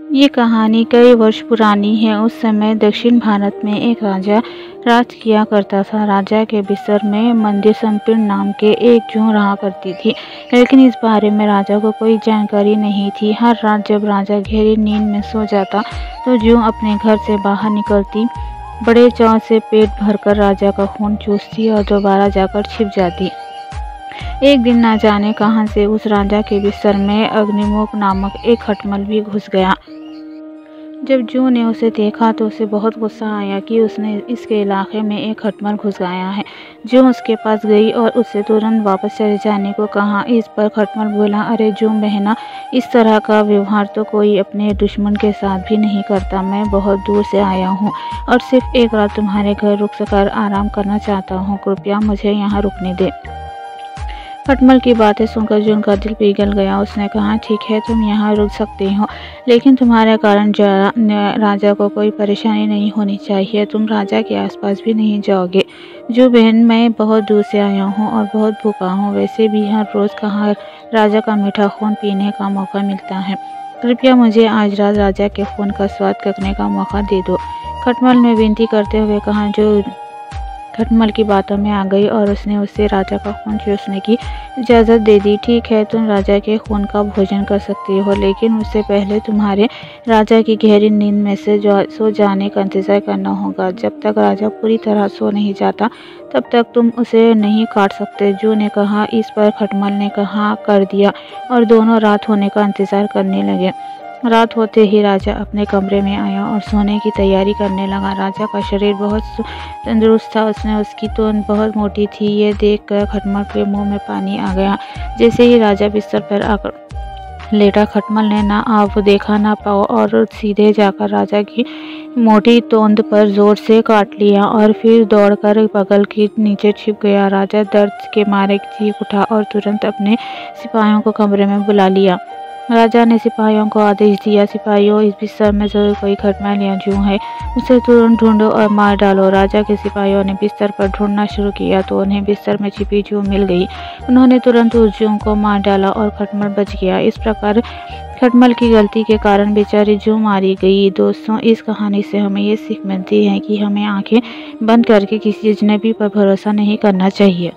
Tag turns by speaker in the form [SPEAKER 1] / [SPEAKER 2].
[SPEAKER 1] ये कहानी कई वर्ष पुरानी है। उस समय दक्षिण भारत में एक राजा राज किया करता था। राजा के बिस्तर में मंदिर संपीर्ण नाम के एक जूं रहा करती थी, लेकिन इस बारे में राजा को कोई जानकारी नहीं थी। हर रात जब राजा गहरी नींद में सो जाता तो जूं अपने घर से बाहर निकलती, बड़े चाव से पेट भरकर राजा का खून चूसती और दोबारा जाकर छिप जाती। एक दिन ना जाने कहां से उस राजा के बिस्तर में अग्निमुख नामक एक खटमल भी घुस गया। जब जूं ने उसे देखा तो उसे बहुत गुस्सा आया कि उसने इसके इलाके में एक खटमल घुस गया है। जूं उसके पास गई और उससे तुरंत वापस चले जाने को कहा। इस पर खटमल बोला, अरे जूं बहना, इस तरह का व्यवहार तो कोई अपने दुश्मन के साथ भी नहीं करता। मैं बहुत दूर से आया हूँ और सिर्फ एक रात तुम्हारे घर रुक कर आराम करना चाहता हूँ। कृपया मुझे यहाँ रुकने दे। खटमल की बातें सुनकर जूं का दिल पिघल गया। उसने कहा, ठीक है, तुम यहाँ रुक सकते हो, लेकिन तुम्हारे कारण राजा को कोई परेशानी नहीं होनी चाहिए। तुम राजा के आसपास भी नहीं जाओगे। जो बहन, मैं बहुत दूर से आया हूँ और बहुत भूखा हूँ। वैसे भी हर रोज़ कहाँ राजा का मीठा खून पीने का मौका मिलता है। कृपया मुझे आज रात राजा के खून का स्वाद चखने का मौका दे दो। खटमल ने विनती करते हुए कहा। जो खटमल की बातों में आ गई और उसने उसे राजा का खून चूसने की इजाज़त दे दी। ठीक है, तुम राजा के खून का भोजन कर सकती हो, लेकिन उससे पहले तुम्हारे राजा की गहरी नींद में से सो जाने का इंतज़ार करना होगा। जब तक राजा पूरी तरह सो नहीं जाता तब तक तुम उसे नहीं काट सकते। जूं ने कहा। इस पर खटमल ने कहा कर दिया और दोनों रात होने का इंतज़ार करने लगे। रात होते ही राजा अपने कमरे में आया और सोने की तैयारी करने लगा। राजा का शरीर बहुत तंदुरुस्त था। उसकी तोंद बहुत मोटी थी। ये देखकर खटमल के मुंह में पानी आ गया। जैसे ही राजा बिस्तर पर आकर लेटा, खटमल ने ना आँख देखा ना पाँव और सीधे जाकर राजा की मोटी तोंद पर जोर से काट लिया और फिर दौड़कर बगल के नीचे छिप गया। राजा दर्द के मारे चीख उठा और तुरंत अपने सिपाहियों को कमरे में बुला लिया। राजा ने सिपाहियों को आदेश दिया, सिपाहियों, इस बिस्तर में जरूर कोई खटमल या जूं है, उसे तुरंत ढूंढो और मार डालो। राजा के सिपाहियों ने बिस्तर पर ढूंढना शुरू किया तो उन्हें बिस्तर में छिपी जूं मिल गई। उन्होंने तुरंत उस जूं को मार डाला और खटमल बच गया। इस प्रकार खटमल की गलती के कारण बेचारी जूं मारी गई। दोस्तों, इस कहानी से हमें ये सीख मिलती है कि हमें आंखें बंद करके किसी अजनबी पर भरोसा नहीं करना चाहिए।